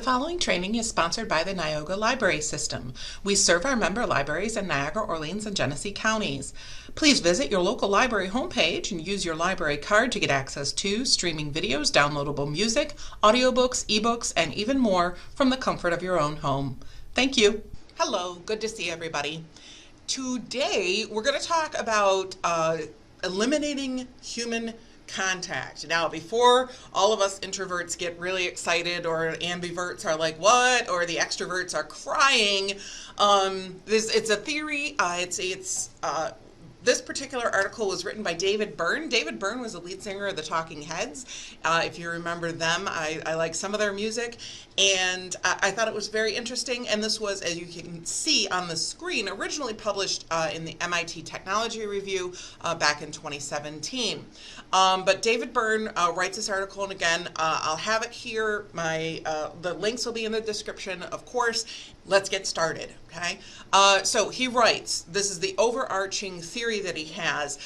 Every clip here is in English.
following training is sponsored by the Niagara Library System. We serve our member libraries in Niagara, Orleans, and Genesee counties. Please visit your local library homepage and use your library card to get access to streaming videos, downloadable music, audiobooks, ebooks, and even more from the comfort of your own home. Thank you. Hello, good to see everybody. Today we're going to talk about eliminating human contact. Now, before all of us introverts get really excited, or ambiverts are like, what? Or the extroverts are crying, it's a theory. This particular article was written by David Byrne. David Byrne was the lead singer of the Talking Heads. If you remember them, I like some of their music, and I thought it was very interesting. And this was, as you can see on the screen, originally published in the MIT Technology Review back in 2017. But David Byrne writes this article, and again, I'll have it here. The links will be in the description, of course. Let's get started, okay? So he writes, this is the overarching theory that he has.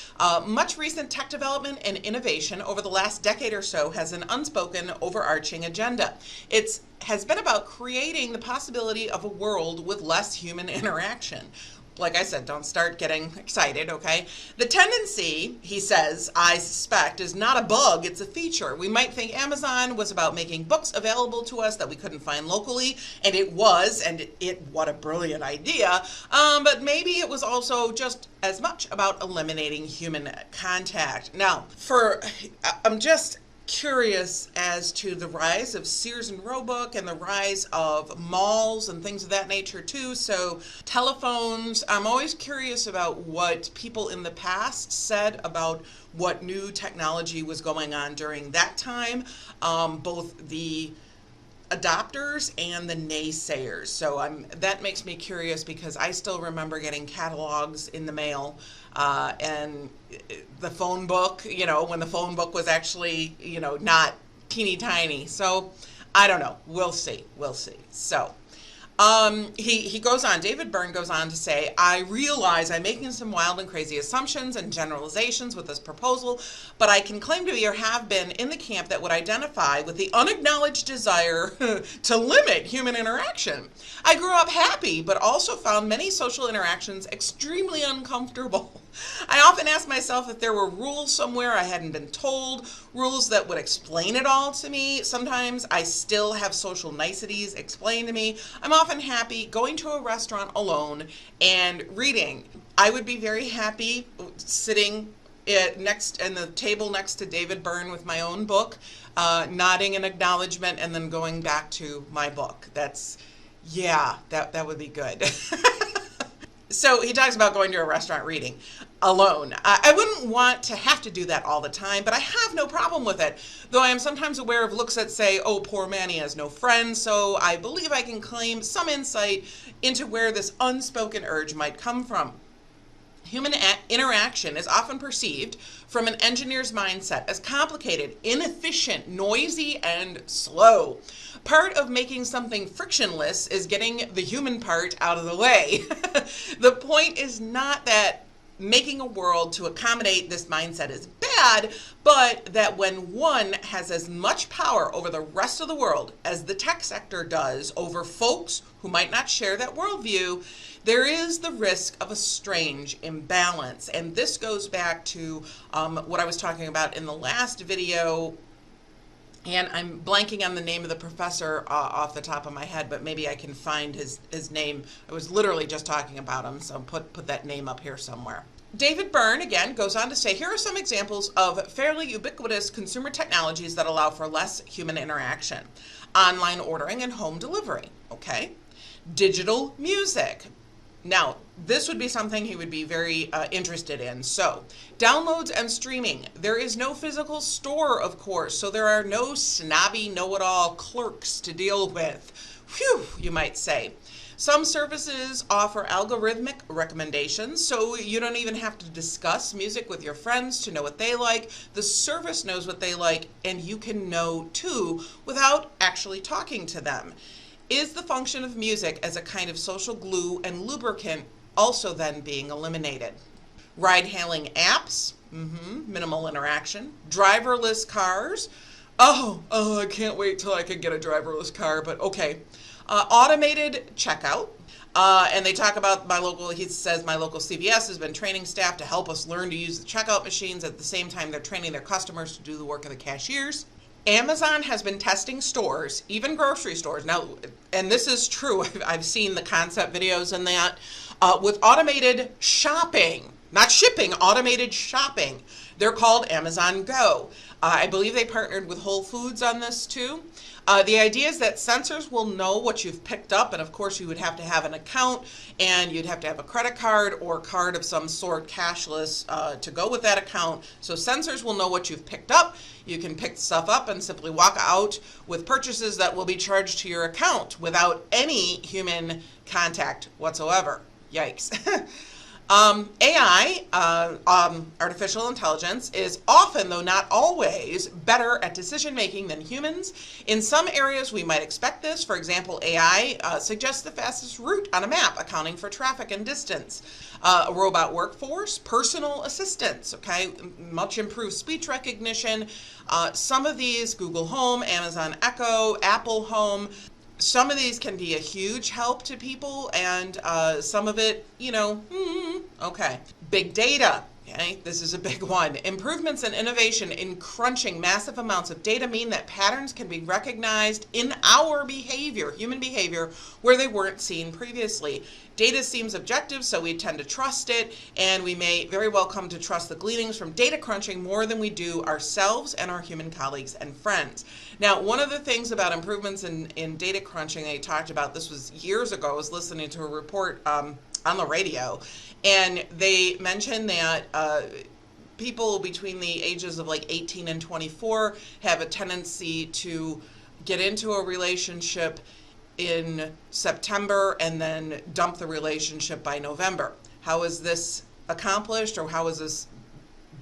Much recent tech development and innovation over the last decade or so has an unspoken overarching agenda. It has been about creating the possibility of a world with less human interaction. Like I said, don't start getting excited, okay? The tendency, he says, I suspect, is not a bug, it's a feature. We might think Amazon was about making books available to us that we couldn't find locally, and it was, and what a brilliant idea. But maybe it was also just as much about eliminating human contact. Now, I'm just curious as to the rise of Sears and Roebuck and the rise of malls and things of that nature too. So telephones, I'm always curious about what people in the past said about what new technology was going on during that time, both the adopters and the naysayers. So that makes me curious, because I still remember getting catalogs in the mail and the phone book, when the phone book was actually, not teeny tiny. So I don't know. We'll see. So he goes on, David Byrne goes on to say, I realize I'm making some wild and crazy assumptions and generalizations with this proposal, but I can claim to be or have been in the camp that would identify with the unacknowledged desire to limit human interaction. I grew up happy, but also found many social interactions extremely uncomfortable. I often ask myself if there were rules somewhere I hadn't been told, rules that would explain it all to me. Sometimes I still have social niceties explained to me. I'm often happy going to a restaurant alone and reading. I would be very happy sitting in the table next to David Byrne with my own book, nodding in acknowledgement, and then going back to my book. That would be good. So he talks about going to a restaurant reading alone. I wouldn't want to have to do that all the time, but I have no problem with it, though I am sometimes aware of looks that say, oh, poor man, he has no friends, so I believe I can claim some insight into where this unspoken urge might come from. Human interaction is often perceived from an engineer's mindset as complicated, inefficient, noisy, and slow. Part of making something frictionless is getting the human part out of the way. The point is not that making a world to accommodate this mindset is bad, but that when one has as much power over the rest of the world as the tech sector does over folks who might not share that worldview, there is the risk of a strange imbalance. And this goes back to what I was talking about in the last video. And I'm blanking on the name of the professor off the top of my head, but maybe I can find his name. I was literally just talking about him, so put that name up here somewhere. David Byrne, again, goes on to say, here are some examples of fairly ubiquitous consumer technologies that allow for less human interaction. Online ordering and home delivery, okay? Digital music. Now, this would be something he would be very interested in. So, downloads and streaming. There is no physical store, of course, so there are no snobby know-it-all clerks to deal with. Phew, you might say. Some services offer algorithmic recommendations, so you don't even have to discuss music with your friends to know what they like. The service knows what they like, and you can know too without actually talking to them. Is the function of music as a kind of social glue and lubricant also then being eliminated? Ride-hailing apps, minimal interaction. Driverless cars, I can't wait till I can get a driverless car, but okay. Automated checkout. And they talk about he says my local CVS has been training staff to help us learn to use the checkout machines. At the same time, they're training their customers to do the work of the cashiers. Amazon has been testing stores, even grocery stores. Now, and this is true, I've seen the concept videos and that, with automated shopping, not shipping, automated shopping. They're called Amazon Go. I believe they partnered with Whole Foods on this too. The idea is that sensors will know what you've picked up, and of course you would have to have an account, and you'd have to have a credit card or card of some sort, cashless, to go with that account. So sensors will know what you've picked up. You can pick stuff up and simply walk out with purchases that will be charged to your account without any human contact whatsoever. Yikes. AI, artificial intelligence, is often, though not always, better at decision making than humans. In some areas, we might expect this. For example, AI suggests the fastest route on a map, accounting for traffic and distance. A robot workforce, personal assistants, okay, much improved speech recognition. Some of these, Google Home, Amazon Echo, Apple Home, some of these can be a huge help to people, and some of it, okay. Big data, okay, this is a big one. Improvements and innovation in crunching massive amounts of data mean that patterns can be recognized in our behavior, human behavior, where they weren't seen previously. Data seems objective, so we tend to trust it, and we may very well come to trust the gleanings from data crunching more than we do ourselves and our human colleagues and friends. Now, one of the things about improvements in data crunching they talked about, this was years ago, I was listening to a report on the radio, and they mentioned that people between the ages of like 18 and 24 have a tendency to get into a relationship in September and then dump the relationship by November. How is this accomplished, or how is this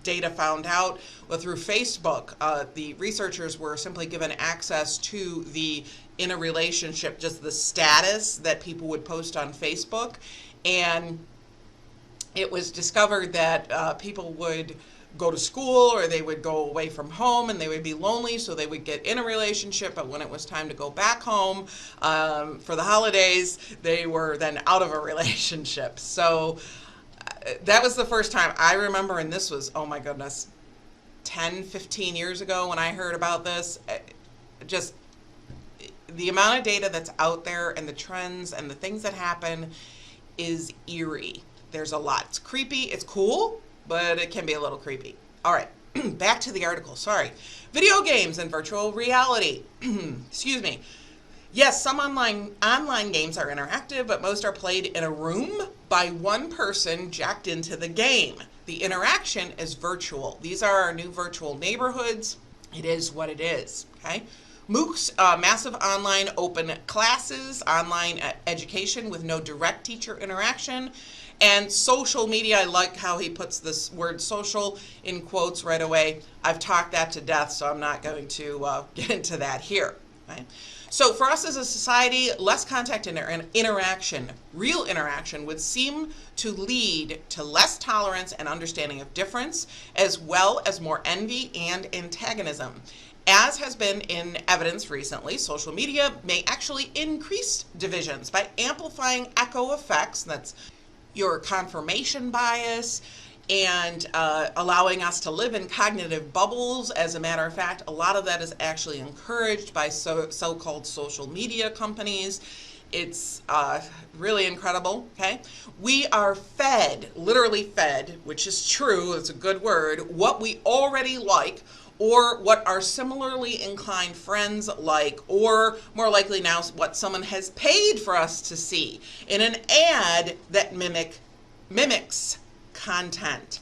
data found out? Well, through Facebook. The researchers were simply given access to the in a relationship, just the status that people would post on Facebook, and it was discovered that people would go to school or they would go away from home and they would be lonely, so they would get in a relationship, but when it was time to go back home for the holidays, they were then out of a relationship. So that was the first time I remember, and this was, oh my goodness, 10, 15 years ago when I heard about this. Just the amount of data that's out there and the trends and the things that happen is eerie. There's a lot. It's creepy, it's cool, but it can be a little creepy. All right, back to the article, sorry. Video games and virtual reality. Excuse me. Yes, some online games are interactive, but most are played in a room by one person jacked into the game. The interaction is virtual. These are our new virtual neighborhoods. It is what it is, okay? MOOCs, massive online open classes, online education with no direct teacher interaction. And social media, I like how he puts this word social in quotes right away. I've talked that to death, so I'm not going to get into that here. Right? So for us as a society, less contact and interaction, real interaction, would seem to lead to less tolerance and understanding of difference, as well as more envy and antagonism. As has been in evidence recently, social media may actually increase divisions by amplifying echo effects, that's your confirmation bias, and allowing us to live in cognitive bubbles. As a matter of fact, a lot of that is actually encouraged by so-called social media companies. It's really incredible, okay? We are fed, literally fed, which is true, it's a good word, what we already like, or what our similarly inclined friends like, or more likely now, what someone has paid for us to see in an ad that mimics content.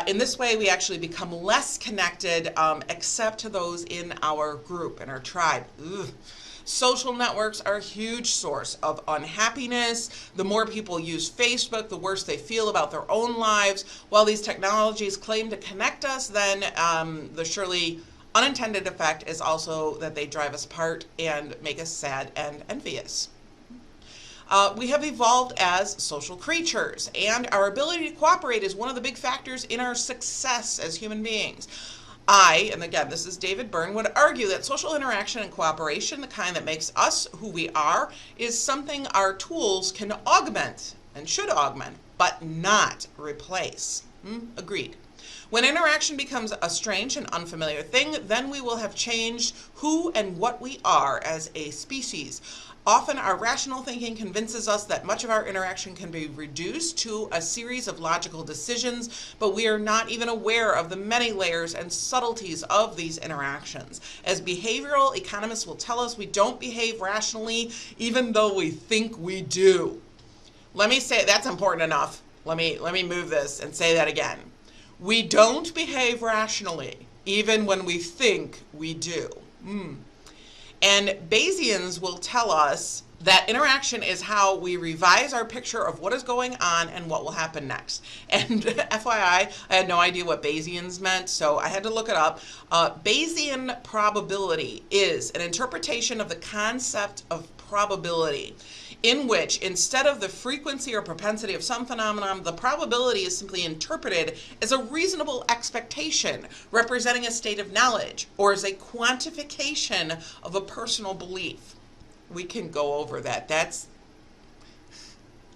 In this way, we actually become less connected, except to those in our group, in our tribe. Ugh. Social networks are a huge source of unhappiness. The more people use Facebook, the worse they feel about their own lives. While these technologies claim to connect us, then the surely unintended effect is also that they drive us apart and make us sad and envious. We have evolved as social creatures, and our ability to cooperate is one of the big factors in our success as human beings. I, and again, this is David Byrne, would argue that social interaction and cooperation, the kind that makes us who we are, is something our tools can augment and should augment, but not replace. Agreed. When interaction becomes a strange and unfamiliar thing, then we will have changed who and what we are as a species. Often our rational thinking convinces us that much of our interaction can be reduced to a series of logical decisions, but we are not even aware of the many layers and subtleties of these interactions. As behavioral economists will tell us, we don't behave rationally even though we think we do. Let me say, that's important enough. Let me move this and say that again. We don't behave rationally even when we think we do. And Bayesians will tell us that interaction is how we revise our picture of what is going on and what will happen next. And FYI, I had no idea what Bayesians meant, so I had to look it up. Bayesian probability is an interpretation of the concept of probability, in which instead of the frequency or propensity of some phenomenon, the probability is simply interpreted as a reasonable expectation representing a state of knowledge or as a quantification of a personal belief. We can go over that. That's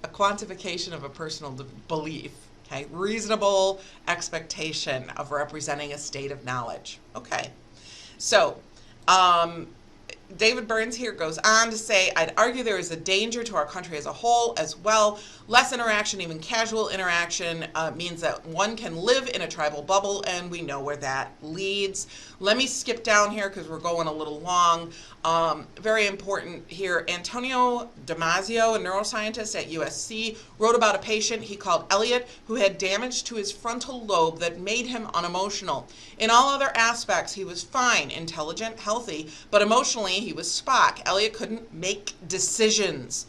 a quantification of a personal belief. Okay, reasonable expectation of representing a state of knowledge. Okay, so David Burns here goes on to say, I'd argue there is a danger to our country as a whole as well. Less interaction, even casual interaction, means that one can live in a tribal bubble, and we know where that leads. Let me skip down here because we're going a little long. Very important here. Antonio Damasio, a neuroscientist at USC, wrote about a patient he called Elliot who had damage to his frontal lobe that made him unemotional. In all other aspects, he was fine, intelligent, healthy, but emotionally, he was Spock. Elliot couldn't make decisions.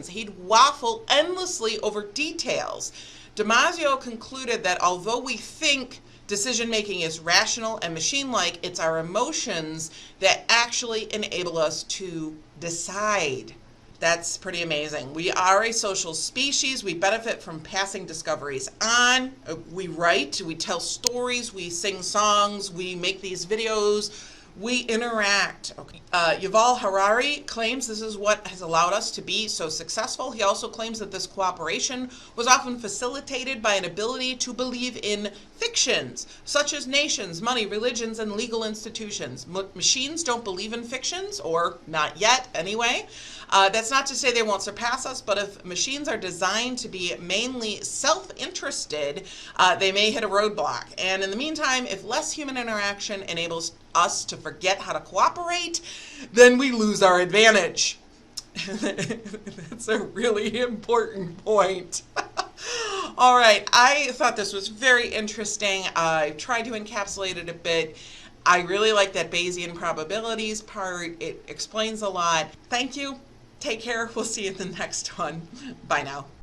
He'd waffle endlessly over details. Damasio concluded that although we think decision-making is rational and machine-like, it's our emotions that actually enable us to decide. That's pretty amazing. We are a social species. We benefit from passing discoveries on. We write, we tell stories, we sing songs, we make these videos, we interact. Okay. Yuval Harari claims this is what has allowed us to be so successful. He also claims that this cooperation was often facilitated by an ability to believe in fictions, such as nations, money, religions, and legal institutions. Machines don't believe in fictions, or not yet anyway. That's not to say they won't surpass us, but if machines are designed to be mainly self-interested, they may hit a roadblock. And in the meantime, if less human interaction enables us to forget how to cooperate, then we lose our advantage. That's a really important point. All right, I thought this was very interesting. I tried to encapsulate it a bit. I really like that Bayesian probabilities part. It explains a lot. Thank you. Take care. We'll see you in the next one. Bye now.